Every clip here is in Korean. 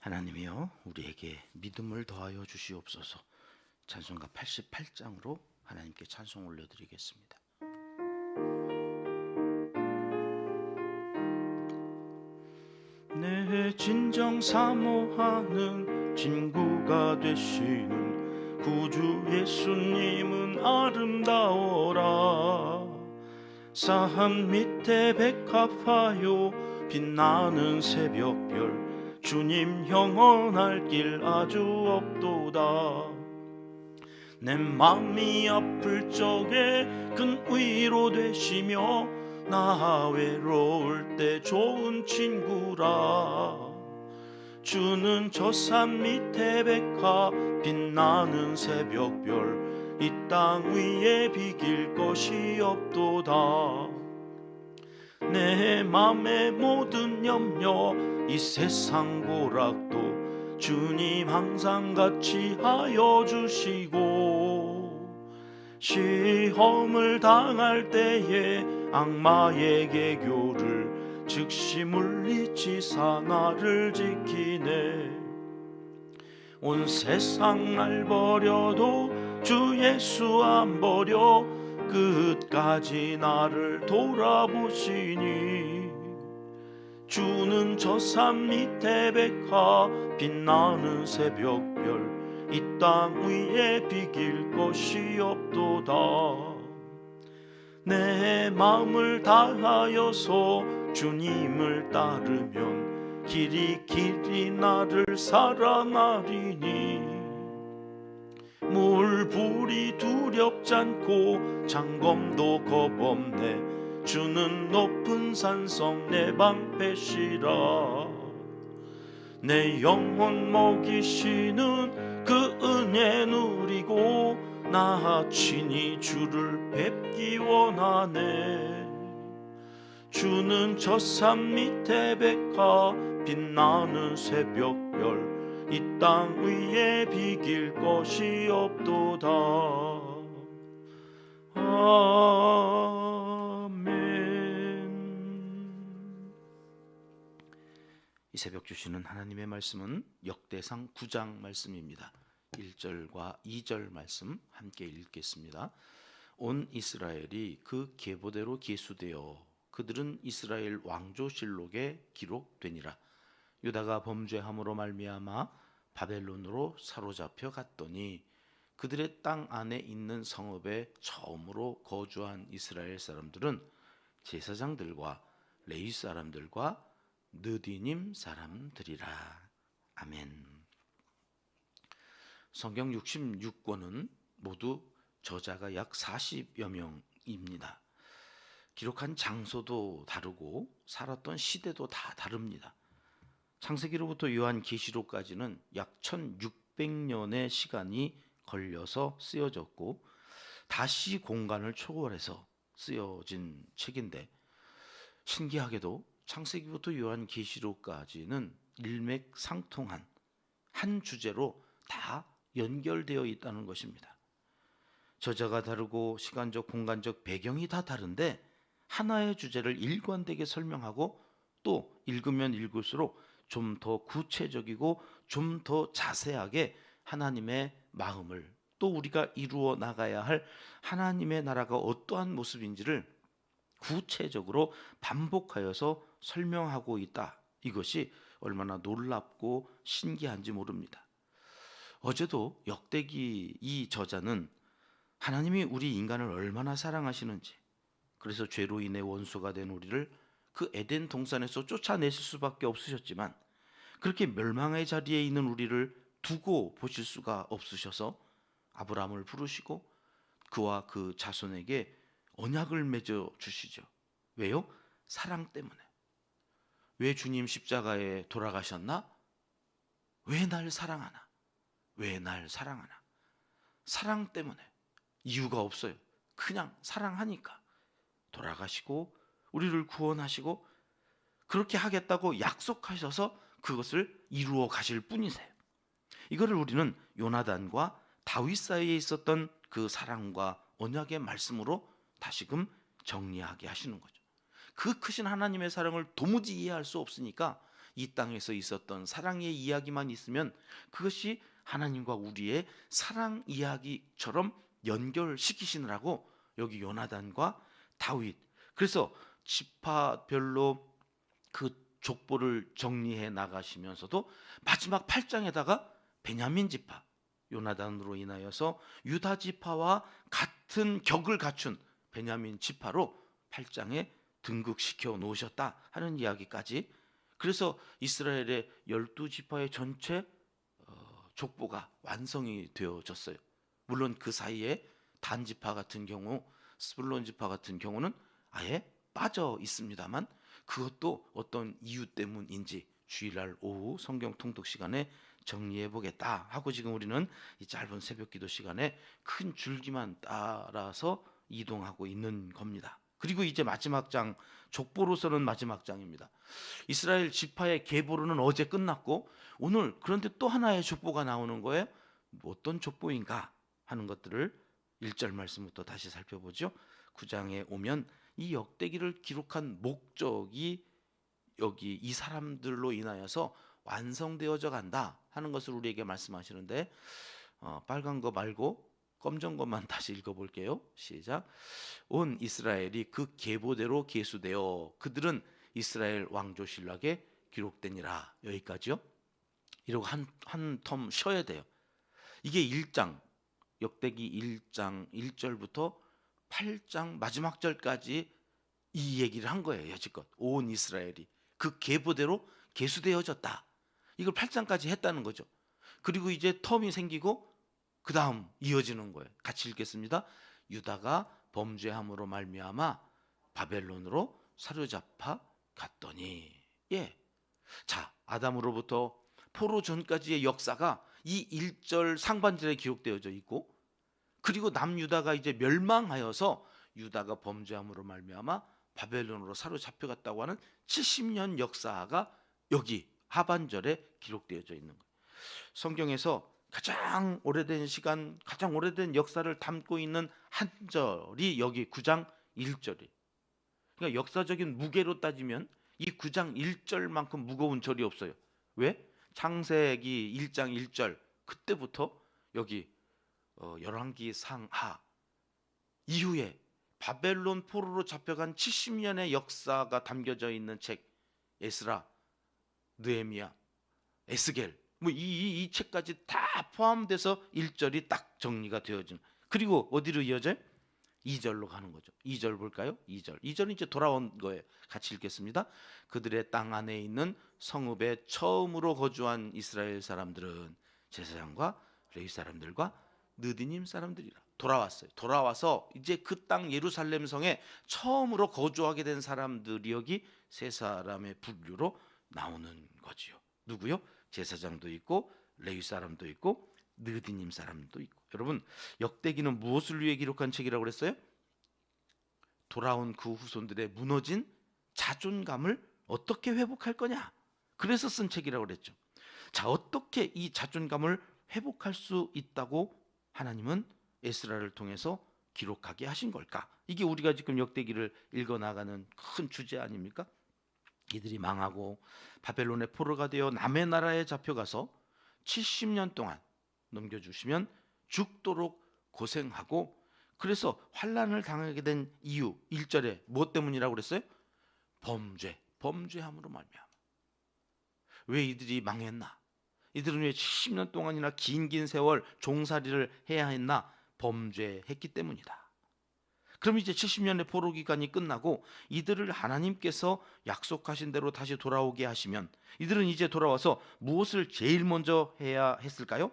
하나님이여, 우리에게 믿음을 더하여 주시옵소서. 찬송가 88장으로 하나님께 찬송 올려드리겠습니다. 내 진정 사모하는 친구가 되시는 구주 예수님은 아름다워라. 산 밑에 백합화요 빛나는 새벽별, 주님 영원할 길 아주 없도다. 내 맘이 아플 적에 큰 위로 되시며 나 외로울 때 좋은 친구라. 주는 저 산 밑에 백합 빛나는 새벽별, 이 땅 위에 비길 것이 없도다. 내 맘의 모든 염려, 이 세상 고락도 주님 항상 같이 하여 주시고, 시험을 당할 때에 악마의 계교를 즉시 물리치사 나를 지키네. 온 세상 날 버려도 주 예수 안 버려 끝까지 나를 돌아보시니, 주는 저 산 밑에 백합 빛나는 새벽별, 이 땅 위에 비길 것이 없도다. 내 마음을 다하여서 주님을 따르면 길이 길이 나를 살아나리니, 물불이 두렵지 않고 장검도 겁없네. 주는 높은 산성 내 방패시라. 내 영혼 먹이시는 그 은혜 누리고 나 친히 주를 뵙기 원하네. 주는 저 산 밑에 백합 빛나는 새벽별, 이 땅 위에 비길 것이 없도다. 아멘. 이 새벽 주시는 하나님의 말씀은 역대상 9장 말씀입니다. 1절과 2절 말씀 함께 읽겠습니다. 온 이스라엘이 그 계보대로 계수되어 그들은 이스라엘 왕조실록에 기록되니라. 유다가 범죄함으로 말미암아 바벨론으로 사로잡혀 갔더니 그들의 땅 안에 있는 성읍에 처음으로 거주한 이스라엘 사람들은 제사장들과 레위 사람들과 느디님 사람들이라. 아멘. 성경 66권은 모두 저자가 약 40여 명입니다. 기록한 장소도 다르고 살았던 시대도 다 다릅니다. 창세기로부터 요한계시록까지는 약 1600년의 시간이 걸려서 쓰여졌고 다시 공간을 초월해서 쓰여진 책인데, 신기하게도 창세기부터 요한계시록까지는 일맥상통한 한 주제로 다 연결되어 있다는 것입니다. 저자가 다르고 시간적 공간적 배경이 다 다른데 하나의 주제를 일관되게 설명하고, 또 읽으면 읽을수록 좀 더 구체적이고 좀 더 자세하게 하나님의 마음을, 또 우리가 이루어 나가야 할 하나님의 나라가 어떠한 모습인지를 구체적으로 반복하여서 설명하고 있다. 이것이 얼마나 놀랍고 신기한지 모릅니다. 어제도 역대기 이 저자는 하나님이 우리 인간을 얼마나 사랑하시는지, 그래서 죄로 인해 원수가 된 우리를 그 에덴 동산에서 쫓아내실 수밖에 없으셨지만, 그렇게 멸망의 자리에 있는 우리를 두고 보실 수가 없으셔서 아브라함을 부르시고 그와 그 자손에게 언약을 맺어 주시죠. 왜요? 사랑 때문에. 왜 주님 십자가에 돌아가셨나? 왜 날 사랑하나? 왜 날 사랑하나? 사랑 때문에. 이유가 없어요. 그냥 사랑하니까 돌아가시고 우리를 구원하시고 그렇게 하겠다고 약속하셔서 그것을 이루어 가실 뿐이세요. 이거를 우리는 요나단과 다윗 사이에 있었던 그 사랑과 언약의 말씀으로 다시금 정리하게 하시는 거죠. 그 크신 하나님의 사랑을 도무지 이해할 수 없으니까 이 땅에서 있었던 사랑의 이야기만 있으면 그것이 하나님과 우리의 사랑 이야기처럼 연결시키시느라고 여기 요나단과 다윗, 그래서 지파별로 그 족보를 정리해 나가시면서도 마지막 8장에다가 베냐민 지파 요나단으로 인하여서 유다 지파와 같은 격을 갖춘 베냐민 지파로 8장에 등극시켜 놓으셨다 하는 이야기까지. 그래서 이스라엘의 12지파의 전체 족보가 완성이 되어졌어요. 물론 그 사이에 단 지파 같은 경우, 스불론 지파 같은 경우는 아예 빠져 있습니다만 그것도 어떤 이유 때문인지 주일날 오후 성경 통독 시간에 정리해 보겠다 하고 지금 우리는 이 짧은 새벽 기도 시간에 큰 줄기만 따라서 이동하고 있는 겁니다. 그리고 이제 마지막 장, 족보로서는 마지막 장입니다. 이스라엘 지파의 계보로는 어제 끝났고 오늘 그런데 또 하나의 족보가 나오는 거예요. 어떤 족보인가 하는 것들을 1절 말씀부터 다시 살펴보죠. 9장에 오면 이 역대기를 기록한 목적이 여기 이 사람들로 인하여서 완성되어져 간다 하는 것을 우리에게 말씀하시는데 빨간 거 말고 검정 것만 다시 읽어볼게요. 시작. 온 이스라엘이 그 계보대로 계수되어 그들은 이스라엘 왕조신락에 기록되니라. 여기까지요. 이러고 한 텀 쉬어야 돼요. 이게 1장 역대기 1장 1절부터 8장 마지막 절까지 이 얘기를 한 거예요. 여지껏 온 이스라엘이 그 계보대로 계수되어졌다. 이걸 8장까지 했다는 거죠. 그리고 이제 텀이 생기고 그 다음 이어지는 거예요. 같이 읽겠습니다. 유다가 범죄함으로 말미암아 바벨론으로 사로잡아 갔더니. 예. 자, 아담으로부터 포로 전까지의 역사가 이 1절 상반절에 기록되어져 있고, 그리고 남유다가 이제 멸망하여서 유다가 범죄함으로 말미암아 바벨론으로 사로잡혀 갔다고 하는 70년 역사가 여기 하반절에 기록되어져 있는 거예요. 성경에서 가장 오래된 시간, 가장 오래된 역사를 담고 있는 한 절이 여기 9장 1절이에요. 그러니까 역사적인 무게로 따지면 이 9장 1절만큼 무거운 절이 없어요. 왜? 창세기 1장 1절 그때부터 여기 열왕기 상하 이후에 바벨론 포로로 잡혀간 70년의 역사가 담겨져 있는 책, 에스라, 느헤미야, 에스겔, 뭐 이 책까지 다 포함돼서 1절이 딱 정리가 되어진. 그리고 어디로 이어져요? 2절로 가는 거죠. 2절 볼까요? 2절은 이제 돌아온 거예요. 같이 읽겠습니다. 그들의 땅 안에 있는 성읍에 처음으로 거주한 이스라엘 사람들은 제사장과 레위 사람들과 느디님 사람들이라. 돌아왔어요. 돌아와서 이제 그 땅 예루살렘 성에 처음으로 거주하게 된 사람들이 여기 세 사람의 분류로 나오는 거지요. 누구요? 제사장도 있고 레위 사람도 있고 느디님 사람도 있고. 여러분, 역대기는 무엇을 위해 기록한 책이라고 그랬어요? 돌아온 그 후손들의 무너진 자존감을 어떻게 회복할 거냐, 그래서 쓴 책이라고 그랬죠. 자, 어떻게 이 자존감을 회복할 수 있다고 하나님은 에스라를 통해서 기록하게 하신 걸까? 이게 우리가 지금 역대기를 읽어나가는 큰 주제 아닙니까? 이들이 망하고 바벨론의 포로가 되어 남의 나라에 잡혀가서 70년 동안 넘겨주시면 죽도록 고생하고, 그래서 환난을 당하게 된 이유 1절에 무엇 때문이라고 그랬어요? 범죄함으로 말미암아. 왜 이들이 망했나? 이들은 왜 70년 동안이나 긴 세월 종살이를 해야 했나? 범죄했기 때문이다. 그럼 이제 70년의 포로 기간이 끝나고 이들을 하나님께서 약속하신 대로 다시 돌아오게 하시면 이들은 이제 돌아와서 무엇을 제일 먼저 해야 했을까요?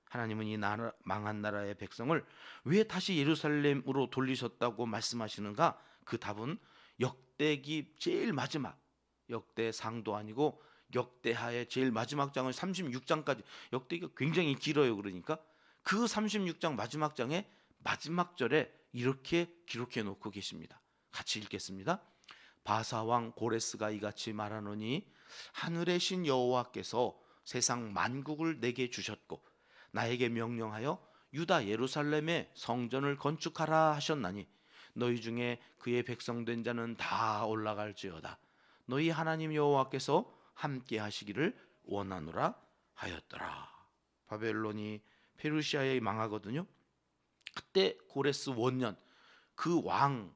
하나님은 이 망한 나라의 백성을 왜 다시 예루살렘으로 돌리셨다고 말씀하시는가? 그 답은 역대기 제일 마지막, 역대상도 아니고 역대하의 제일 마지막 장은 36장까지, 역대기가 굉장히 길어요. 그러니까 그 36장 마지막 장의 마지막 절에 이렇게 기록해 놓고 계십니다. 같이 읽겠습니다. 바사왕 고레스가 이같이 말하노니 하늘의 신 여호와께서 세상 만국을 내게 주셨고 나에게 명령하여 유다 예루살렘에 성전을 건축하라 하셨나니 너희 중에 그의 백성된 자는 다 올라갈지어다. 너희 하나님 여호와께서 함께 하시기를 원하노라 하였더라. 바벨론이 페르시아에 망하거든요. 그때 고레스 원년 그 왕이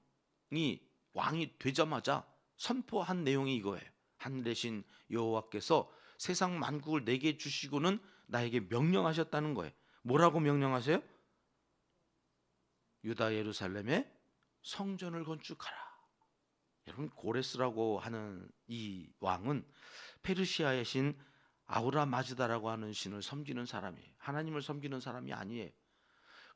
되자마자 선포한 내용이 이거예요. 하늘의 신 여호와께서 세상 만국을 내게 주시고는 나에게 명령하셨다는 거예요. 뭐라고 명령하세요? 유다 예루살렘에 성전을 건축하라. 여러분, 고레스라고 하는 이 왕은 페르시아의 신 아우라 마즈다라고 하는 신을 섬기는 사람이에요. 하나님을 섬기는 사람이 아니에요.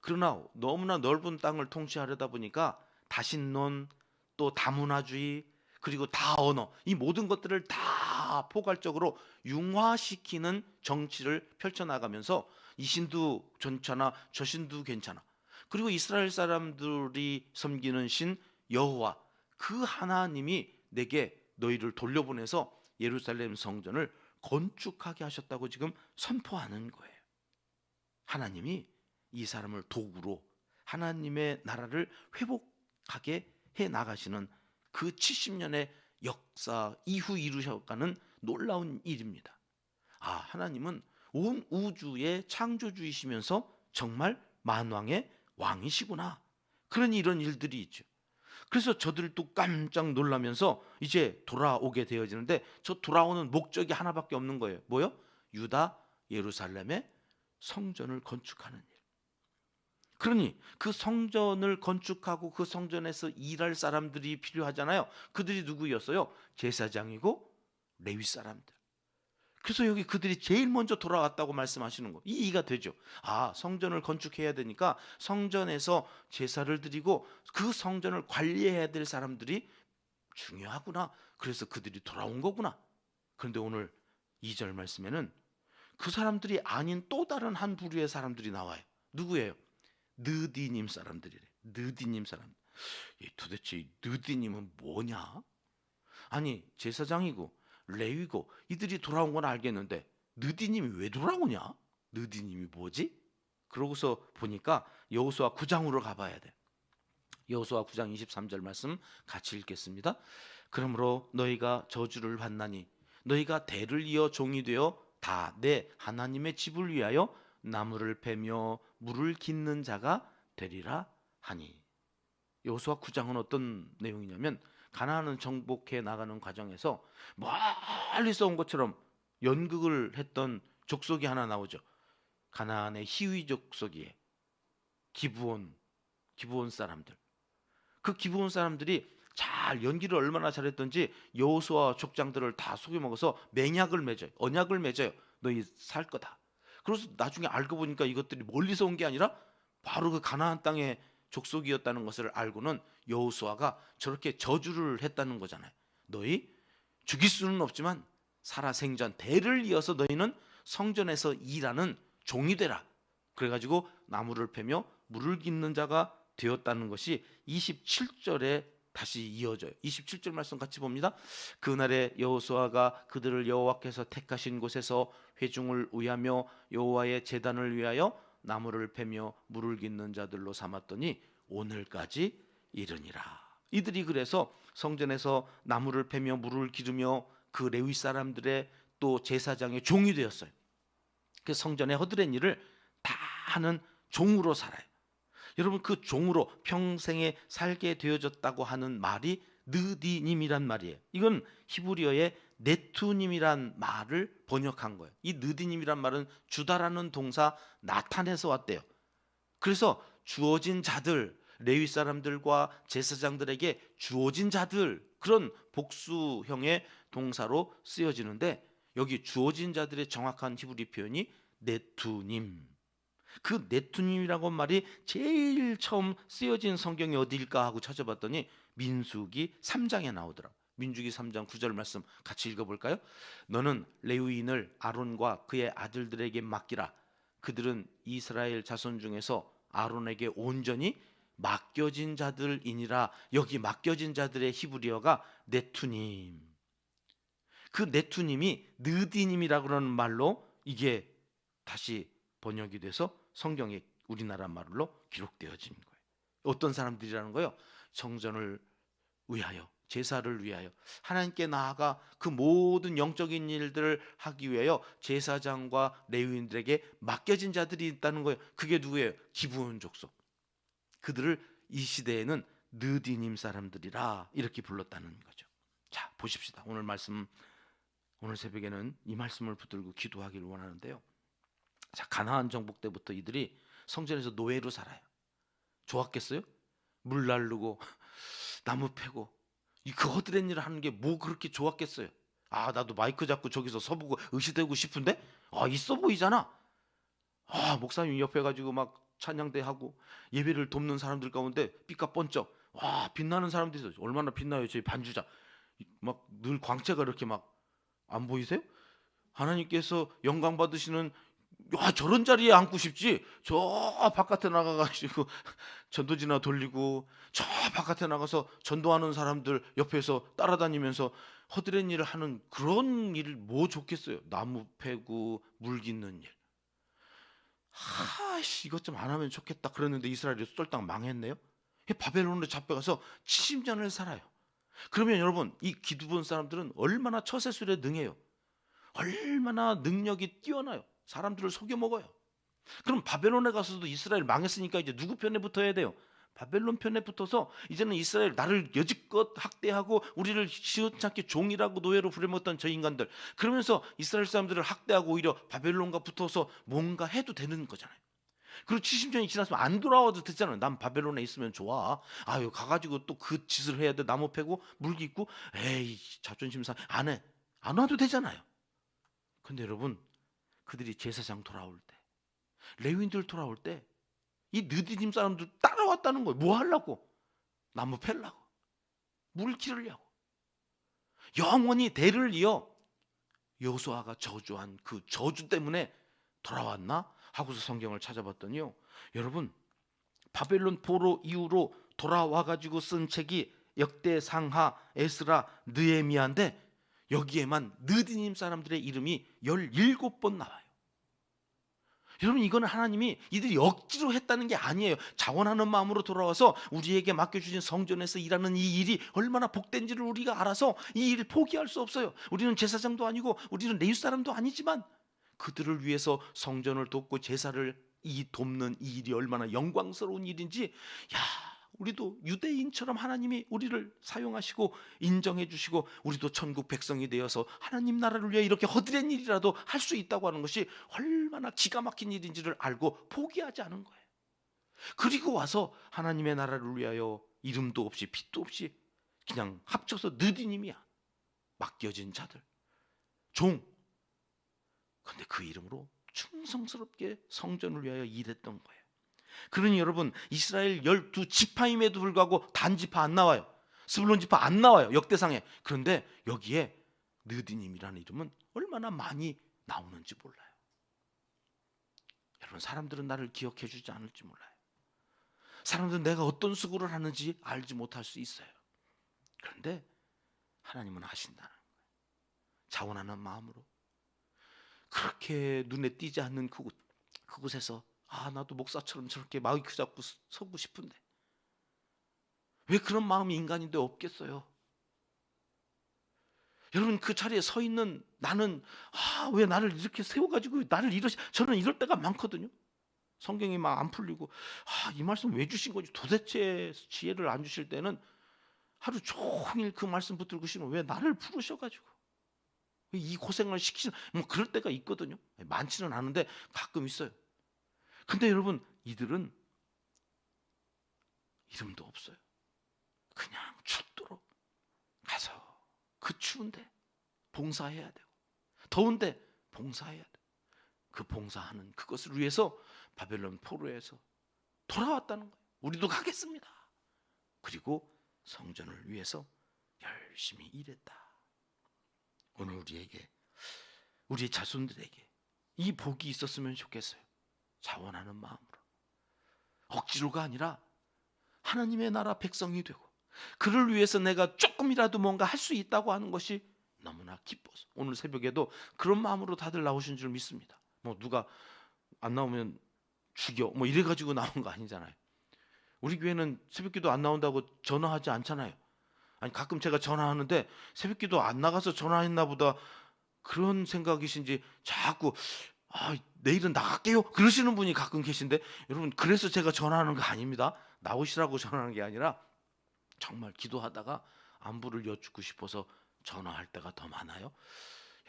그러나 너무나 넓은 땅을 통치하려다 보니까 다신론, 또 다문화주의, 그리고 다언어, 이 모든 것들을 다 포괄적으로 융화시키는 정치를 펼쳐나가면서 이 신도 괜찮아, 저 신도 괜찮아. 그리고 이스라엘 사람들이 섬기는 신 여호와, 그 하나님이 내게 너희를 돌려보내서 예루살렘 성전을 건축하게 하셨다고 지금 선포하는 거예요. 하나님이 이 사람을 도구로 하나님의 나라를 회복하게 해 나가시는 그 70년의 역사 이후 이루셔가는 놀라운 일입니다. 하나님은 온 우주의 창조주이시면서 정말 만왕의 왕이시구나. 그런 이런 일들이 있죠. 그래서 저들도 깜짝 놀라면서 이제 돌아오게 되어지는데, 저 돌아오는 목적이 하나밖에 없는 거예요. 뭐요? 유다 예루살렘에 성전을 건축하는 일. 그러니 그 성전을 건축하고 그 성전에서 일할 사람들이 필요하잖아요. 그들이 누구였어요? 제사장이고 레위 사람들. 그래서 여기 그들이 제일 먼저 돌아왔다고 말씀하시는 거, 이해가 되죠? 성전을 건축해야 되니까 성전에서 제사를 드리고 그 성전을 관리해야 될 사람들이 중요하구나. 그래서 그들이 돌아온 거구나. 그런데 오늘 2절 말씀에는 그 사람들이 아닌 또 다른 한 부류의 사람들이 나와요. 누구예요? 느디님 사람들이래. 느디님 사람. 도대체 이 느디님은 뭐냐? 아니, 제사장이고 레위고 이들이 돌아온 건 알겠는데 느디님이 왜 돌아오냐? 느디님이 뭐지? 그러고서 보니까 여호수아 9장으로 가봐야 돼. 여호수아 9장 23절 말씀 같이 읽겠습니다. 그러므로 너희가 저주를 받나니 너희가 대를 이어 종이 되어 다 내 하나님의 집을 위하여 나무를 패며 물을 깃는 자가 되리라 하니. 여호수아 9장은 어떤 내용이냐면, 가나안을 정복해 나가는 과정에서 멀리서 온 것처럼 연극을 했던 족속이 하나 나오죠. 가나안의 히위 족속이에 기브온 사람들. 그 기브온 사람들이 잘 연기를 얼마나 잘했던지 여호수아 족장들을 다 속여먹어서 맹약을 맺어요. 언약을 맺어요. 너희 살 거다. 그래서 나중에 알고 보니까 이것들이 멀리서 온 게 아니라 바로 그 가나안 땅의 족속이었다는 것을 알고는 여호수아가 저렇게 저주를 했다는 거잖아요. 너희 죽일 수는 없지만 살아생전 대를 이어서 너희는 성전에서 일하는 종이 되라. 그래가지고 나무를 패며 물을 깃는 자가 되었다는 것이 27절에 다시 이어져요. 27절 말씀 같이 봅니다. 그날에 여호수아가 그들을 여호와께서 택하신 곳에서 회중을 위하며 여호와의 제단을 위하여 나무를 패며 물을 깃는 자들로 삼았더니 오늘까지 이르니라. 이들이 그래서 성전에서 나무를 패며 물을 기르며 그 레위 사람들의 또 제사장의 종이 되었어요. 그 성전의 허드렛 일을 다 하는 종으로 살아요. 여러분, 그 종으로 평생에 살게 되어졌다고 하는 말이 느디님이란 말이에요. 이건 히브리어의 네투님이란 말을 번역한 거예요. 이 느디님이란 말은 주다라는 동사 나타내서 왔대요. 그래서 주어진 자들, 레위 사람들과 제사장들에게 주어진 자들, 그런 복수형의 동사로 쓰여지는데, 여기 주어진 자들의 정확한 히브리 표현이 네투님. 그 네투님이라고 말이 제일 처음 쓰여진 성경이 어디일까 하고 찾아봤더니 민수기 3장에 나오더라. 민수기 3장 9절 말씀 같이 읽어볼까요? 너는 레위인을 아론과 그의 아들들에게 맡기라. 그들은 이스라엘 자손 중에서 아론에게 온전히 맡겨진 자들이니라. 여기 맡겨진 자들의 히브리어가 네투님. 그 네투님이 느디님이라고 하는 말로 이게 다시 번역이 돼서 성경에 우리나라 말로 기록되어진 거예요. 어떤 사람들이라는 거예요? 성전을 위하여 제사를 위하여 하나님께 나아가 그 모든 영적인 일들을 하기 위하여 제사장과 레위인들에게 맡겨진 자들이 있다는 거예요. 그게 누구예요? 기브온 족속. 그들을 이 시대에는 느디님 사람들이라 이렇게 불렀다는 거죠. 자, 보십시다. 오늘 새벽에는 이 말씀을 붙들고 기도하기를 원하는데요. 자, 가나안 정복 때부터 이들이 성전에서 노예로 살아요. 좋았겠어요? 물 나르고 나무 패고 그 헛된 일을 하는 게 뭐 그렇게 좋았겠어요? 아, 나도 마이크 잡고 저기서 서보고 의시되고 싶은데? 아, 있어 보이잖아. 아, 목사님 옆에 가지고 막 찬양대 하고 예배를 돕는 사람들 가운데 삐까뻔쩍 와, 빛나는 사람들이 있어요. 얼마나 빛나요? 저희 반주자 막 늘 광채가 이렇게 막 안 보이세요? 하나님께서 영광 받으시는, 야, 저런 자리에 앉고 싶지. 저 바깥에 나가가지고 전도지나 돌리고 저 바깥에 나가서 전도하는 사람들 옆에서 따라다니면서 허드렛 일을 하는 그런 일 뭐 좋겠어요. 나무 패고 물 깃는 일. 이것 좀 안 하면 좋겠다 그랬는데 이스라엘이 쏠딱 망했네요. 바벨론으로 잡혀가서 70년을 살아요. 그러면 여러분, 이 기드본 사람들은 얼마나 처세술에 능해요. 얼마나 능력이 뛰어나요. 사람들을 속여 먹어요. 그럼 바벨론에 가서도 이스라엘 망했으니까 이제 누구 편에 붙어야 돼요? 바벨론 편에 붙어서 이제는 이스라엘 나를 여지껏 학대하고 우리를 시원찮게 종이라고 노예로 부려먹었던 저 인간들, 그러면서 이스라엘 사람들을 학대하고 오히려 바벨론과 붙어서 뭔가 해도 되는 거잖아요. 그리고 70년이 지났으면 안 돌아와도 됐잖아요. 난 바벨론에 있으면 좋아. 아유, 가가지고 또 그 짓을 해야 돼. 나무 패고 물 깃고 에이 자존심 상 안 와도 되잖아요. 근데 여러분, 그들이 제사장 돌아올 때, 레위인들 돌아올 때 이 느디님 사람들 따라왔다는 거예요. 뭐 하려고? 나무 팰라고, 물 기르려고. 영원히 대를 이어 여호수아가 저주한 그 저주 때문에 돌아왔나 하고서 성경을 찾아봤더니요, 여러분, 바벨론 포로 이후로 돌아와가지고 쓴 책이 역대상하, 에스라, 느헤미야인데 여기에만 느디님 사람들의 이름이 17번 나와요. 여러분, 이거는 하나님이 이들이 억지로 했다는 게 아니에요. 자원하는 마음으로 돌아와서 우리에게 맡겨주신 성전에서 일하는 이 일이 얼마나 복된지를 우리가 알아서 이 일을 포기할 수 없어요. 우리는 제사장도 아니고 우리는 레위 사람도 아니지만 그들을 위해서 성전을 돕고 제사를 돕는 이 일이 얼마나 영광스러운 일인지, 우리도 유대인처럼 하나님이 우리를 사용하시고 인정해 주시고 우리도 천국 백성이 되어서 하나님 나라를 위해 이렇게 허드렛 일이라도 할 수 있다고 하는 것이 얼마나 기가 막힌 일인지를 알고 포기하지 않은 거예요. 그리고 와서 하나님의 나라를 위하여 이름도 없이 빛도 없이 그냥 합쳐서 느디님이야. 맡겨진 자들, 종. 근데 그 이름으로 충성스럽게 성전을 위하여 일했던 거예요. 그러니 여러분, 이스라엘 12지파임에도 불구하고 단지파 안 나와요. 스불론 지파 안 나와요, 역대상에. 그런데 여기에 느디님이라는 이름은 얼마나 많이 나오는지 몰라요. 여러분, 사람들은 나를 기억해 주지 않을지 몰라요. 사람들은 내가 어떤 수고를 하는지 알지 못할 수 있어요. 그런데 하나님은 아신다는 거예요. 자원하는 마음으로 그렇게 눈에 띄지 않는 그곳에서 나도 목사처럼 저렇게 마이크 잡고 서고 싶은데 왜 그런 마음이 인간인데 없겠어요? 여러분, 그 자리에 서 있는 나는 왜 나를 이렇게 세워가지고 나를 저는 이럴 때가 많거든요. 성경이 막 안 풀리고 이 말씀 왜 주신 거지? 도대체 지혜를 안 주실 때는 하루 종일 그 말씀 붙들고 싶으면 왜 나를 부르셔가지고 왜 이 고생을 시키는, 뭐 그럴 때가 있거든요. 많지는 않은데 가끔 있어요. 근데 여러분, 이들은 이름도 없어요. 그냥 죽도록 가서 그 추운데 봉사해야 되고 더운데 봉사해야 되고 그 봉사하는 그것을 위해서 바벨론 포로에서 돌아왔다는 거예요. 우리도 가겠습니다. 그리고 성전을 위해서 열심히 일했다. 오늘 우리의 자손들에게 이 복이 있었으면 좋겠어요. 자원하는 마음으로, 억지로가 아니라 하나님의 나라 백성이 되고 그를 위해서 내가 조금이라도 뭔가 할 수 있다고 하는 것이 너무나 기뻐서 오늘 새벽에도 그런 마음으로 다들 나오신 줄 믿습니다. 뭐 누가 안 나오면 죽여 뭐 이래가지고 나온 거 아니잖아요. 우리 교회는 새벽기도 안 나온다고 전화하지 않잖아요. 아니 가끔 제가 전화하는데 새벽기도 안 나가서 전화했나 보다 그런 생각이신지 자꾸 내일은 나갈게요 그러시는 분이 가끔 계신데, 여러분 그래서 제가 전화하는 거 아닙니다. 나오시라고 전화하는 게 아니라 정말 기도하다가 안부를 여쭙고 싶어서 전화할 때가 더 많아요.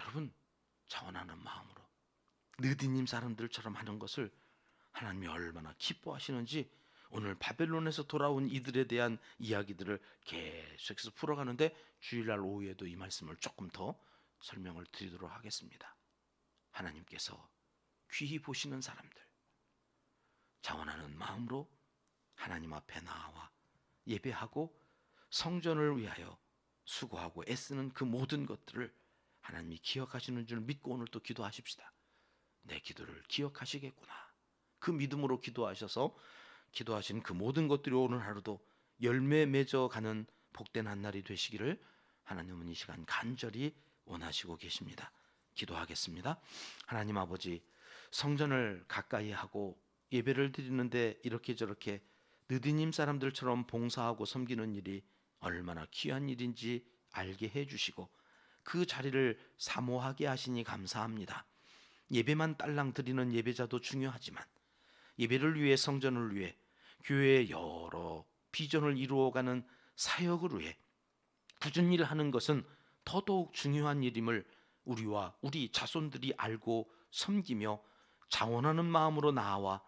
여러분 자원하는 마음으로 느디님 사람들처럼 하는 것을 하나님이 얼마나 기뻐하시는지 오늘 바벨론에서 돌아온 이들에 대한 이야기들을 계속해서 풀어가는데 주일날 오후에도 이 말씀을 조금 더 설명을 드리도록 하겠습니다. 하나님께서 귀히 보시는 사람들, 자원하는 마음으로 하나님 앞에 나와 예배하고 성전을 위하여 수고하고 애쓰는 그 모든 것들을 하나님이 기억하시는 줄 믿고 오늘 또 기도하십시다. 내 기도를 기억하시겠구나. 그 믿음으로 기도하셔서 기도하신 그 모든 것들이 오늘 하루도 열매 맺어가는 복된 한 날이 되시기를 하나님은 이 시간 간절히 원하시고 계십니다. 기도하겠습니다. 하나님 아버지, 성전을 가까이 하고 예배를 드리는데 이렇게 저렇게 느디님 사람들처럼 봉사하고 섬기는 일이 얼마나 귀한 일인지 알게 해주시고 그 자리를 사모하게 하시니 감사합니다. 예배만 딸랑 드리는 예배자도 중요하지만 예배를 위해, 성전을 위해, 교회의 여러 비전을 이루어가는 사역을 위해 굳은 일을 하는 것은 더더욱 중요한 일임을 우리와 우리 자손들이 알고 섬기며 자원하는 마음으로 나와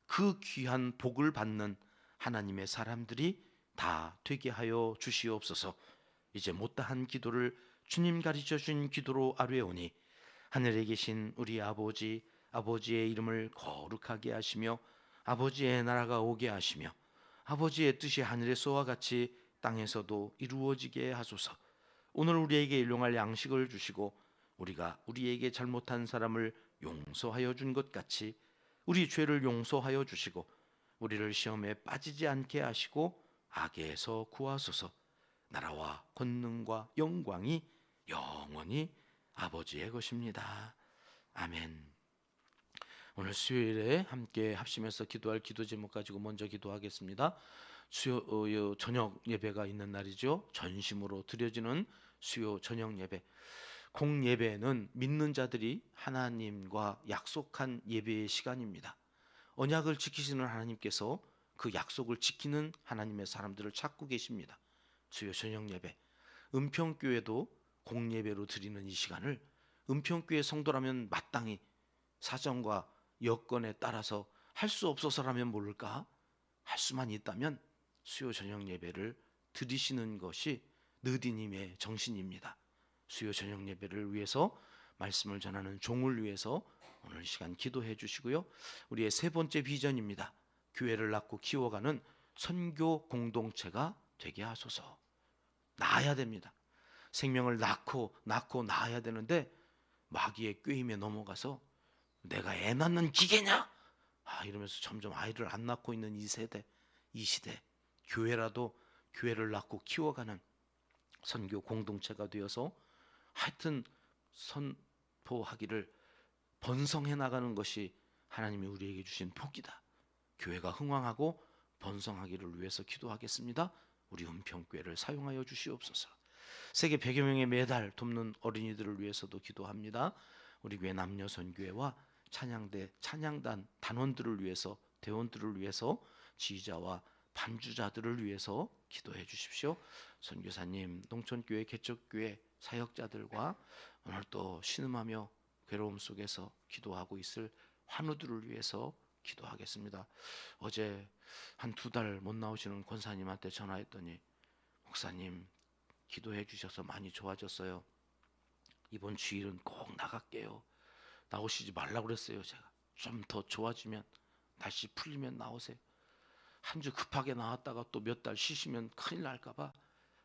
그 귀한 복을 받는 하나님의 사람들이 다 되게 하여 주시옵소서. 이제 못다한 기도를 주님 가르쳐 주신 기도로 아뢰오니 하늘에 계신 우리 아버지, 아버지의 이름을 거룩하게 하시며 아버지의 나라가 오게 하시며 아버지의 뜻이 하늘에서와 같이 땅에서도 이루어지게 하소서. 오늘 우리에게 일용할 양식을 주시고 우리가 우리에게 잘못한 사람을 용서하여 준 것 같이 우리 죄를 용서하여 주시고 우리를 시험에 빠지지 않게 하시고 악에서 구하소서. 나라와 권능과 영광이 영원히 아버지의 것입니다. 아멘. 오늘 수요일에 함께 합심해서 기도할 기도 제목 가지고 먼저 기도하겠습니다. 수요 저녁 예배가 있는 날이죠. 전심으로 드려지는 수요 저녁 예배. 공예배는 믿는 자들이 하나님과 약속한 예배의 시간입니다. 언약을 지키시는 하나님께서 그 약속을 지키는 하나님의 사람들을 찾고 계십니다. 수요 저녁 예배, 은평교회도 공예배로 드리는 이 시간을 은평교회 성도라면 마땅히 사정과 여건에 따라서 할 수 없어서라면 모를까, 할 수만 있다면 수요 저녁 예배를 드리시는 것이 느디님의 정신입니다. 수요 저녁 예배를 위해서 말씀을 전하는 종을 위해서 오늘 시간 기도해 주시고요. 우리의 세 번째 비전입니다. 교회를 낳고 키워가는 선교 공동체가 되게 하소서. 낳아야 됩니다. 생명을 낳고 낳아야 되는데 마귀의 꾀임에 넘어가서 내가 애 낳는 기계냐? 이러면서 점점 아이를 안 낳고 있는 이 세대, 이 시대, 교회라도 교회를 낳고 키워가는 선교 공동체가 되어서 하여튼 선포하기를 번성해 나가는 것이 하나님이 우리에게 주신 복이다. 교회가 흥왕하고 번성하기를 위해서 기도하겠습니다. 우리 은평교회를 사용하여 주시옵소서. 세계 100여 명의 매달 돕는 어린이들을 위해서도 기도합니다. 우리 교회 남녀선교회와 찬양대, 찬양단 단원들을 위해서, 대원들을 위해서, 지휘자와 반주자들을 위해서 기도해 주십시오. 선교사님, 농촌교회, 개척교회 사역자들과 오늘 또 신음하며 괴로움 속에서 기도하고 있을 환우들을 위해서 기도하겠습니다. 어제 한 2달 못 나오시는 권사님한테 전화했더니 목사님 기도해 주셔서 많이 좋아졌어요. 이번 주일은 꼭 나갈게요. 나오시지 말라고 그랬어요. 제가 좀 더 좋아지면, 날씨 풀리면 나오세요. 한 주 급하게 나왔다가 또 몇 달 쉬시면 큰일 날까 봐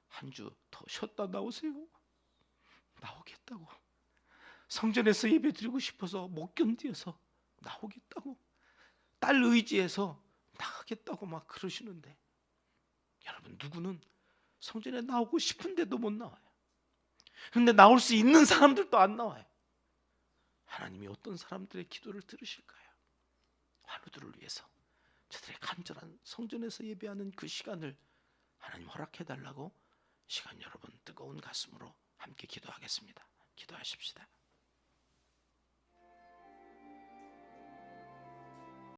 한 주 더 쉬었다 나오세요. 나오겠다고. 성전에서 예배 드리고 싶어서 못 견디어서 나오겠다고. 딸 의지해서 나가겠다고 막 그러시는데, 여러분 누구는 성전에 나오고 싶은데도 못 나와요. 그런데 나올 수 있는 사람들도 안 나와요. 하나님이 어떤 사람들의 기도를 들으실까요? 환우들을 위해서 저들의 간절한 성전에서 예배하는 그 시간을 하나님 허락해달라고 시간 여러분 뜨거운 가슴으로 함께 기도하겠습니다. 기도하십시다.